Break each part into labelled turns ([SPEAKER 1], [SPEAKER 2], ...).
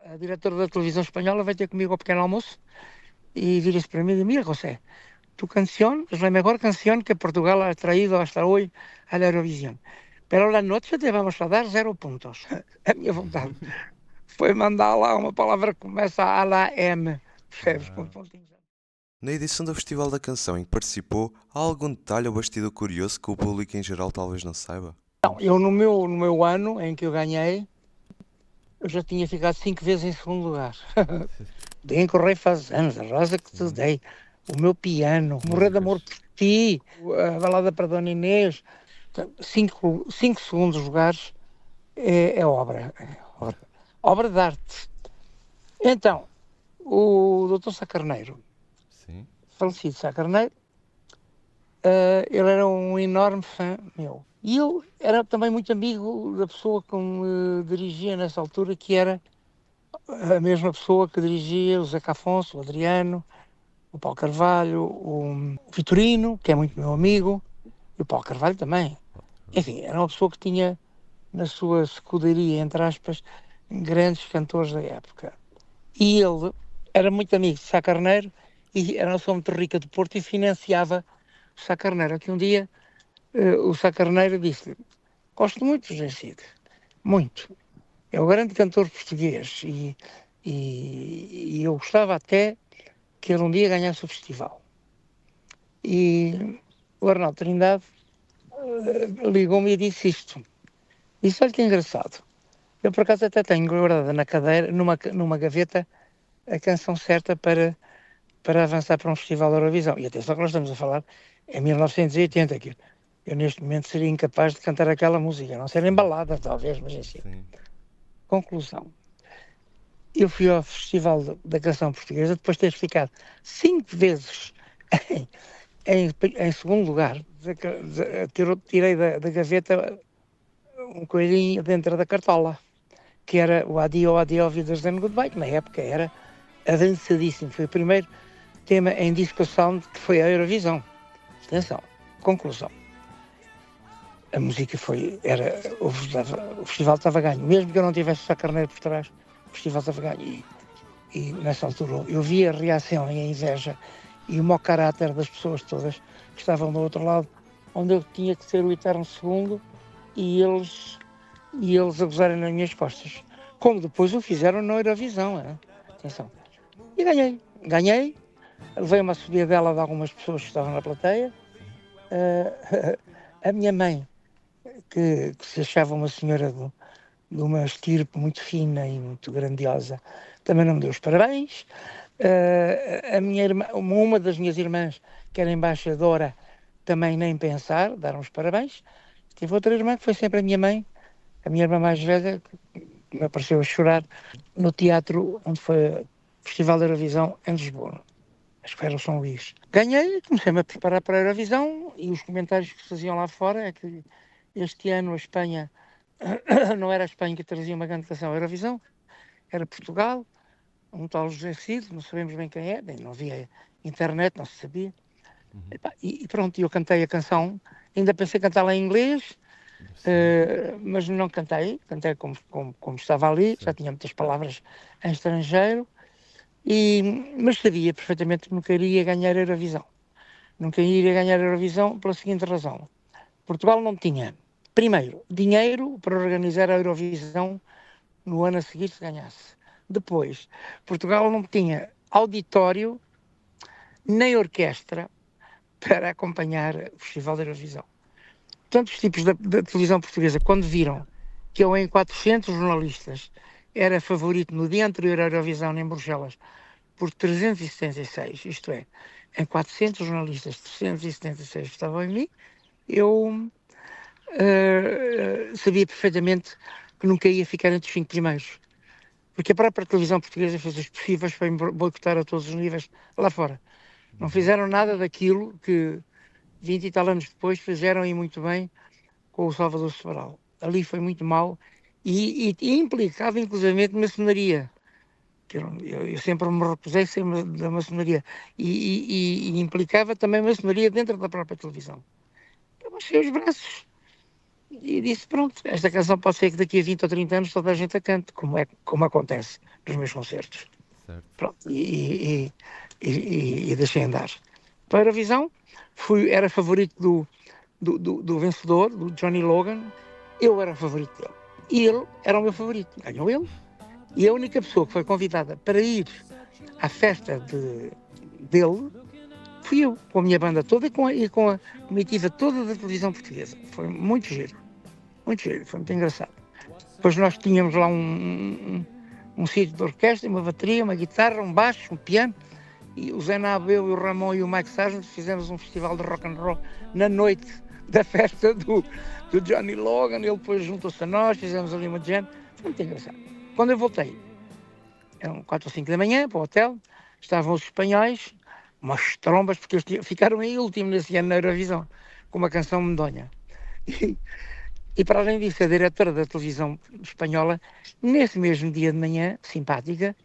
[SPEAKER 1] A diretora da televisão espanhola vai ter comigo ao pequeno almoço y vira-se para mí y dice: mira, José, tu canción es la mejor canción que Portugal ha traído hasta hoy a la Eurovisión. Pero la noche te vamos a dar 0 puntos. A minha vontade foi mandar lá uma palavra que começa a la M, percebes? Com pontinhos.
[SPEAKER 2] Na edição do Festival da Canção em que participou, há algum detalhe ou bastidor curioso que o público em geral talvez não saiba?
[SPEAKER 1] Não, eu no meu ano em que eu ganhei, eu já tinha ficado 5 vezes em segundo lugar. Bem que o Rei faz anos, a rosa que te dei, o meu piano, morrer de amor por ti, a balada para Dona Inês. 5 segundos lugares é obra de arte. Então, o Dr. Sá Carneiro,
[SPEAKER 2] Sim.
[SPEAKER 1] falecido Sá Carneiro, ele era um enorme fã meu. E eu era também muito amigo da pessoa que me dirigia nessa altura, que era a mesma pessoa que dirigia o Zeca Afonso, o Adriano, o Paulo Carvalho, o Vitorino, que é muito meu amigo, e o Paulo Carvalho também. Enfim, era uma pessoa que tinha na sua escuderia, entre aspas, grandes cantores da época. E ele era muito amigo de Sá Carneiro e era uma pessoa muito rica do Porto e financiava o Sá Carneiro. Aqui um dia o Sá Carneiro disse-lhe: gosto muito do José Cid, muito. É o grande cantor português e eu gostava até que ele um dia ganhasse o festival. E o Arnaldo Trindade ligou-me e disse isto. Disse: olha que engraçado. Eu por acaso até tenho guardada na cadeira, numa gaveta, a canção certa para avançar para um festival da Eurovisão. E atenção que nós estamos a falar em 1980, que eu neste momento seria incapaz de cantar aquela música, não ser embalada talvez, mas assim.
[SPEAKER 2] Sim.
[SPEAKER 1] Conclusão. Eu fui ao Festival da Canção Portuguesa, depois de ter ficado 5 vezes em segundo lugar. Tirei da gaveta um coelhinho dentro da cartola, que era o Adio, Adio, Vidas and Goodbye, que na época era avançadíssimo. Foi o primeiro tema em discussão que foi a Eurovisão. Atenção, conclusão. A música o festival estava ganho. Mesmo que eu não tivesse Sá Carneiro por trás, o festival estava ganho. E nessa altura eu vi a reação e a inveja e o mau caráter das pessoas todas que estavam do outro lado, onde eu tinha que ser o eterno segundo e eles a gozarem nas minhas costas. Como depois o fizeram na Eurovisão. Atenção. E ganhei. Levei uma subidela de algumas pessoas que estavam na plateia. A minha mãe, que se achava uma senhora de uma estirpe muito fina e muito grandiosa, também não me deu os parabéns. A minha irmã, uma das minhas irmãs, que era embaixadora, também nem pensar, deram os parabéns. Tive outra irmã que foi sempre a minha mãe, a minha irmã mais velha, que me apareceu a chorar no teatro onde foi o Festival da Eurovisão em Lisboa. Acho que era o São Luís. Ganhei, comecei-me a preparar para a Eurovisão e os comentários que se faziam lá fora é que este ano a Espanha não era a Espanha que trazia uma grande canção à Eurovisão, era Portugal, um tal José Cid, não sabemos bem quem é, bem, não havia internet, não se sabia. E pronto, eu cantei a canção, ainda pensei cantá-la em inglês, mas não cantei como estava ali, já tinha muitas palavras em estrangeiro, mas sabia perfeitamente que nunca iria ganhar a Eurovisão. Nunca iria ganhar a Eurovisão pela seguinte razão. Portugal não tinha, primeiro, dinheiro para organizar a Eurovisão no ano a seguir se ganhasse. Depois, Portugal não tinha auditório nem orquestra para acompanhar o Festival da Eurovisão. Portanto, os tipos da televisão portuguesa, quando viram que eu em 400 jornalistas era favorito no dia anterior à Eurovisão em Bruxelas por 376, isto é, em 400 jornalistas 376 estavam em mim, eu sabia perfeitamente que nunca ia ficar entre os 5 primeiros. Porque a própria televisão portuguesa fez os possíveis para me boicotar a todos os níveis lá fora. Não fizeram nada daquilo que 20 e tal anos depois fizeram e muito bem com o Salvador Sobral. Ali foi muito mal e implicava inclusivamente maçonaria. que eu sempre me recusei sempre da maçonaria e implicava também maçonaria dentro da própria televisão. Eu baixei os braços e disse, pronto, esta canção pode ser que daqui a 20 ou 30 anos toda a gente a cante, como acontece nos meus concertos.
[SPEAKER 2] Certo.
[SPEAKER 1] Pronto, e deixei andar. Para a Eurovisão, era favorito do vencedor, do Johnny Logan. Eu era o favorito dele. E ele era o meu favorito. Ganhou ele. E a única pessoa que foi convidada para ir à festa dele fui eu, com a minha banda toda e com a comitiva toda da televisão portuguesa. Foi muito giro. Muito giro, foi muito engraçado. Depois nós tínhamos lá um sítio de orquestra, uma bateria, uma guitarra, um baixo, um piano. E o Zé Nabo, eu, o Ramon e o Mike Sargent fizemos um festival de rock and roll na noite da festa do Johnny Logan. Ele depois juntou-se a nós, fizemos ali uma jam. Foi muito engraçado. Quando eu voltei, eram 4 ou 5 da manhã para o hotel, estavam os espanhóis, umas trombas, porque eles ficaram em último nesse ano na Eurovisão, com uma canção medonha. E para além disso, a diretora da televisão espanhola, nesse mesmo dia de manhã, simpática,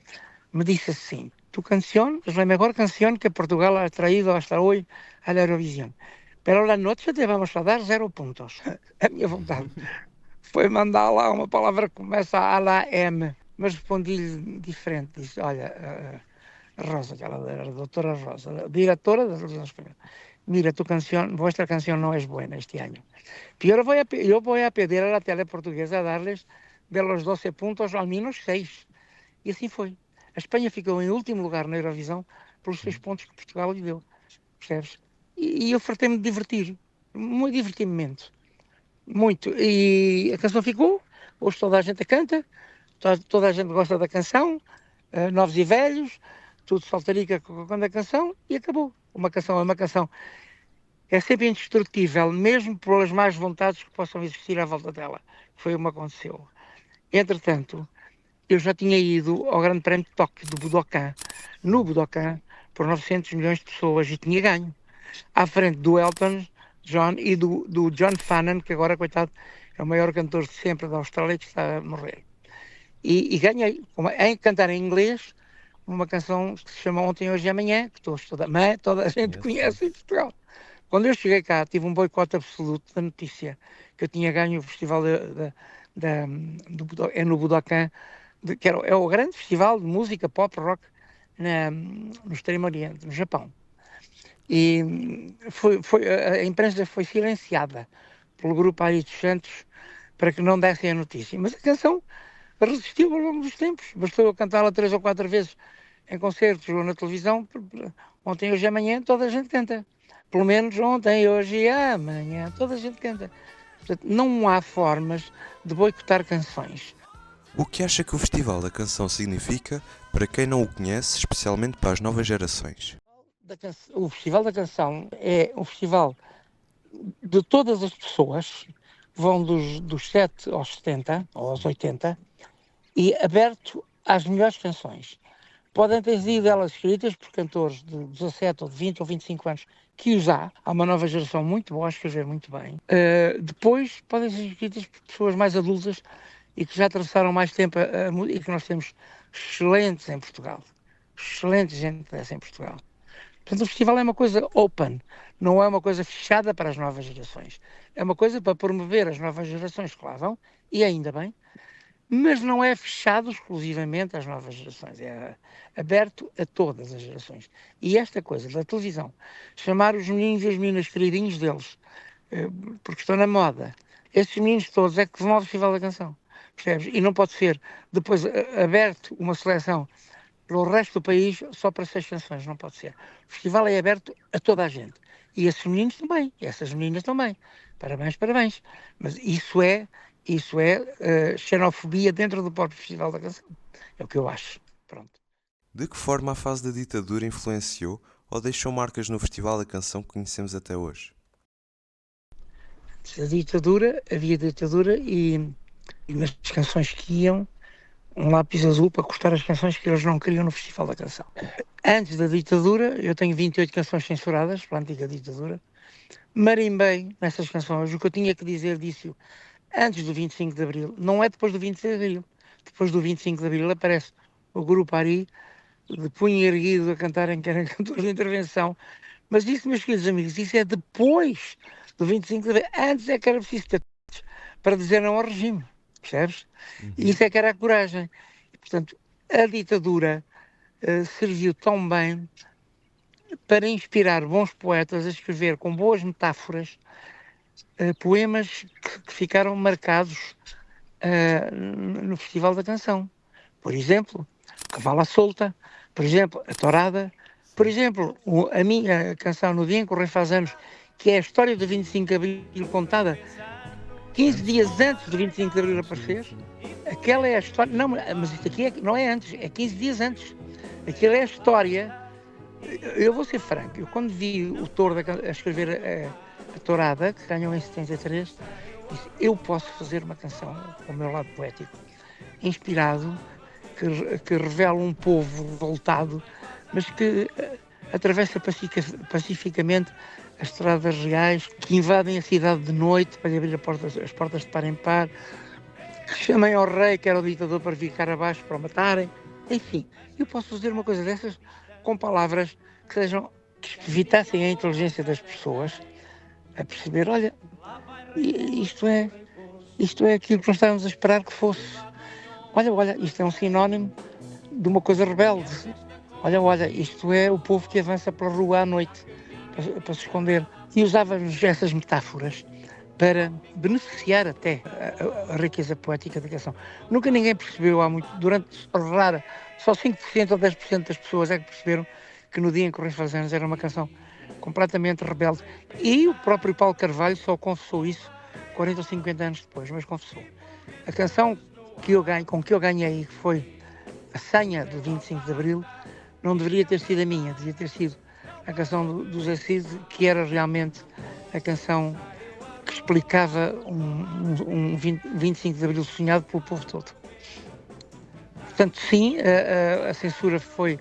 [SPEAKER 1] me disse assim: tu canción, es la mejor canción que Portugal ha traído hasta hoy a la Eurovisión. Pero la noche te vamos a dar 0 pontos. A minha vontade foi mandar lá uma palavra que começa a la M, mas respondi-lhe diferente. Disse: olha, Rosa, a doutora Rosa, a diretora da televisão espanhola, mira, vuestra canción no es buena este año. Yo voy a pedir a la tele portuguesa a darles de los 12 puntos al menos 6. E assim foi. A Espanha ficou em último lugar na Eurovisão pelos 6 pontos que Portugal lhe deu. Percebes? E eu fartei-me de divertir. Muito divertimento. Muito. E a canção ficou. Hoje toda a gente a canta. Toda a gente gosta da canção. Novos e velhos. Tudo saltarica quando a canção. E acabou. Uma canção é uma canção. É sempre indestrutível, mesmo pelas más vontades que possam existir à volta dela. Foi o que aconteceu. Entretanto, eu já tinha ido ao Grande Prémio de Tóquio, do Budokan, no Budokan, por 900 milhões de pessoas, e tinha ganho. À frente do Elton John e do John Fannon, que agora, coitado, é o maior cantor de sempre da Austrália, que está a morrer. E ganhei, em cantar em inglês, uma canção que se chama Ontem, Hoje e Amanhã, que toda a gente conhece em Portugal. Quando eu cheguei cá, tive um boicote absoluto da notícia que eu tinha ganho o festival no Budokan, que é o grande festival de música pop rock no Extremo Oriente, no Japão. E a imprensa foi silenciada pelo grupo Ari dos Santos para que não dessem a notícia. Mas a canção resistiu ao longo dos tempos. Bastou eu cantá-la 3 ou 4 vezes em concertos ou na televisão. Ontem, Hoje e Amanhã, toda a gente canta. Pelo menos ontem, hoje e amanhã, toda a gente canta. Portanto, não há formas de boicotar canções.
[SPEAKER 2] O que acha que o Festival da Canção significa para quem não o conhece, especialmente para as novas gerações?
[SPEAKER 1] O Festival da Canção é um festival de todas as pessoas, vão dos 7 aos 70, ou aos 80, e aberto às melhores canções. Podem ter sido elas escritas por cantores de 17 ou de 20 ou 25 anos, que os há uma nova geração muito boa a escrever muito bem. Depois podem ser escritas por pessoas mais adultas e que já atravessaram mais tempo e que nós temos excelentes em Portugal. Excelente gente dessa em Portugal. Portanto, o festival é uma coisa open, não é uma coisa fechada para as novas gerações. É uma coisa para promover as novas gerações que lá vão, e ainda bem, mas não é fechado exclusivamente às novas gerações, é aberto a todas as gerações. E esta coisa da televisão, chamar os meninos e as meninas queridinhos deles, porque estão na moda, esses meninos todos é que vão ao Festival da Canção, percebes? E não pode ser depois aberto uma seleção pelo resto do país só para 6 canções, não pode ser. O festival é aberto a toda a gente. E esses meninos também, e essas meninas também. Parabéns, parabéns. Mas isso é xenofobia dentro do próprio Festival da Canção. É o que eu acho. Pronto.
[SPEAKER 2] De que forma a fase da ditadura influenciou ou deixou marcas no Festival da Canção que conhecemos até hoje?
[SPEAKER 1] Havia ditadura e nas canções que iam, um lápis azul para cortar as canções que eles não queriam no Festival da Canção. Antes da ditadura, eu tenho 28 canções censuradas pela antiga ditadura, marimbei nessas canções, o que eu tinha que dizer disse-o antes do 25 de Abril, não é depois do 25 de Abril. Depois do 25 de Abril aparece o grupo Ari, de punho erguido a cantarem que eram cantores de intervenção. Mas isso, meus queridos amigos, isso é depois do 25 de Abril. Antes é que era preciso ter para dizer não ao regime, percebes? E isso é que era a coragem. E, portanto, a ditadura serviu tão bem para inspirar bons poetas a escrever com boas metáforas poemas que ficaram marcados no Festival da Canção. Por exemplo, Cavalo à Solta, por exemplo, A Tourada, por exemplo, a minha canção No Dia em que o Rei faz anos, que é a história do 25 de Abril contada 15 dias antes do 25 de Abril aparecer. Aquela é a história. Não, mas isto aqui não é antes, é 15 dias antes. Aquela é a história. Eu vou ser franco, eu quando vi o Touro a escrever a Tourada, que ganhou em 73, disse, eu posso fazer uma canção com o meu lado poético, inspirado, que revela um povo revoltado, mas que atravessa pacificamente as estradas reais, que invadem a cidade de noite para lhe abrir as portas de par em par, que chamem ao rei, que era o ditador, para ficar abaixo, para o matarem. Enfim, eu posso fazer uma coisa dessas com palavras que evitassem a inteligência das pessoas a perceber, olha, isto é aquilo que nós estávamos a esperar que fosse. Olha, isto é um sinónimo de uma coisa rebelde. Olha, isto é o povo que avança pela rua à noite para se esconder. E usávamos essas metáforas para beneficiar até a riqueza poética da canção. Nunca ninguém percebeu, durante rara, só 5% ou 10% das pessoas é que perceberam que No Dia em que o Rei faz anos era uma canção completamente rebelde. E o próprio Paulo Carvalho só confessou isso 40 ou 50 anos depois, mas confessou. A canção com que eu ganhei, que foi a senha do 25 de Abril, não deveria ter sido a minha, devia ter sido a canção do Zé Cid, que era realmente a canção que explicava um 25 de Abril sonhado pelo povo todo. Portanto, sim, a censura foi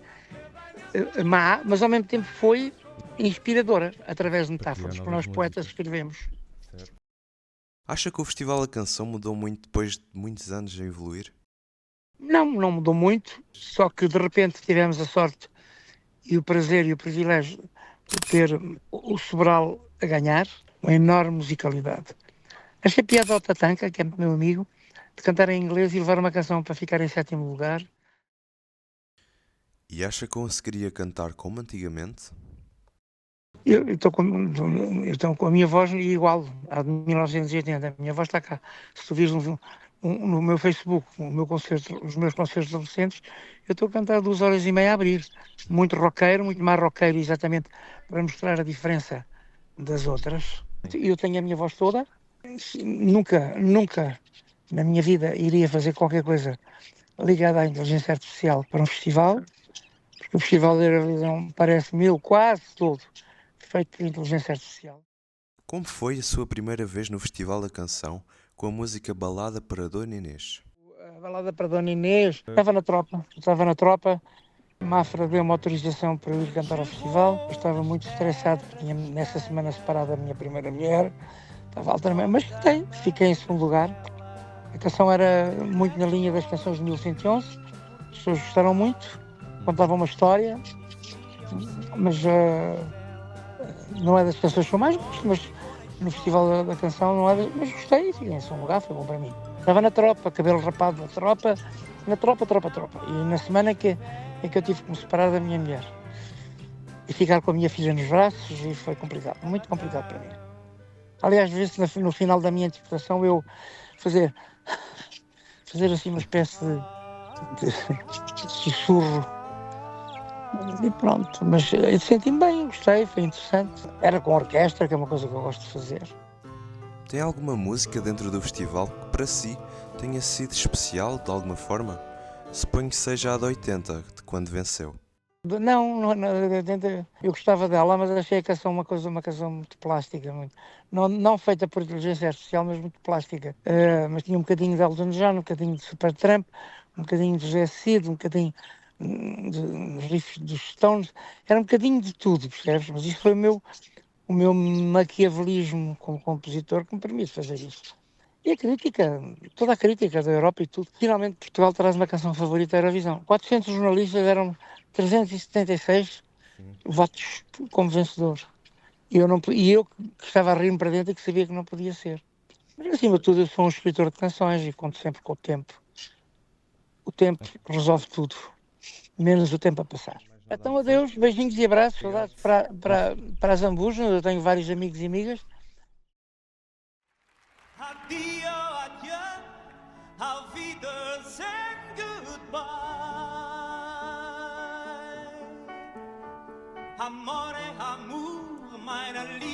[SPEAKER 1] má, mas ao mesmo tempo foi inspiradora, através de metáforas, que nós poetas escrevemos.
[SPEAKER 2] Acha que o Festival da Canção mudou muito depois de muitos anos a evoluir?
[SPEAKER 1] Não mudou muito, só que de repente tivemos a sorte e o prazer e o privilégio de ter o Sobral a ganhar, uma enorme musicalidade. Achei piada ao Tatanka, que é meu amigo, de cantar em inglês e levar uma canção para ficar em 7º lugar.
[SPEAKER 2] E acha que conseguiria cantar como antigamente?
[SPEAKER 1] Eu estou com a minha voz igual à de 1980. A minha voz está cá. Se tu vires no meu Facebook os meus concertos recentes, eu estou a cantar 2 horas e meia a abrir. Muito roqueiro, muito mais roqueiro, exatamente para mostrar a diferença das outras. Eu tenho a minha voz toda. Nunca na minha vida iria fazer qualquer coisa ligada à inteligência artificial para um festival, porque o Festival da Eurovisão parece-me quase todo feito por inteligência artificial.
[SPEAKER 2] Como foi a sua primeira vez no Festival da Canção com a música Balada para Dona Inês?
[SPEAKER 1] A balada para Dona Inês, estava na tropa, Mafra deu-me autorização para eu ir cantar ao festival, eu estava muito estressado porque tinha nessa semana separado a minha primeira mulher, estava altamente, mas fiquei em 2º lugar. A canção era muito na linha das canções de 1111, as pessoas gostaram muito, contavam uma história, mas não é das canções que eu mais gosto, mas no Festival da Canção não é, mas gostei, fiquei em 2º lugar, foi bom para mim. Estava na tropa, cabelo rapado na tropa. E na semana em que eu tive que me separar da minha mulher e ficar com a minha filha nos braços, e foi complicado, muito complicado para mim. Aliás, às vezes no final da minha interpretação eu fazer assim uma espécie de sussurro. E pronto, mas eu senti-me bem, gostei, foi interessante. Era com orquestra, que é uma coisa que eu gosto de fazer.
[SPEAKER 2] Tem alguma música dentro do festival que para si tenha sido especial de alguma forma? Suponho que seja a de 80, de quando venceu.
[SPEAKER 1] Não, eu gostava dela, mas achei a canção uma canção muito plástica, não feita por inteligência artificial, mas muito plástica. Mas tinha um bocadinho de Elton John, um bocadinho de Supertramp, um bocadinho de Jazz Cid, um bocadinho de riffs dos Stones, era um bocadinho de tudo, percebes? Mas isso foi o meu maquiavelismo como compositor que me permite fazer isso. E a crítica, toda a crítica da Europa e tudo. Finalmente Portugal traz uma canção favorita da Eurovisão. 400 jornalistas deram 376 votos como vencedor. E eu que estava a rir-me para dentro e que sabia que não podia ser. Mas acima de tudo eu sou um escritor de canções e conto sempre com o tempo. O tempo resolve tudo, menos o tempo a passar. Então adeus, beijinhos e abraços, saudades para a Zambuja, onde eu tenho vários amigos e amigas.
[SPEAKER 3] Addio, adieu, auf Wiedersehen, goodbye. Amore, amour, meine Liebe.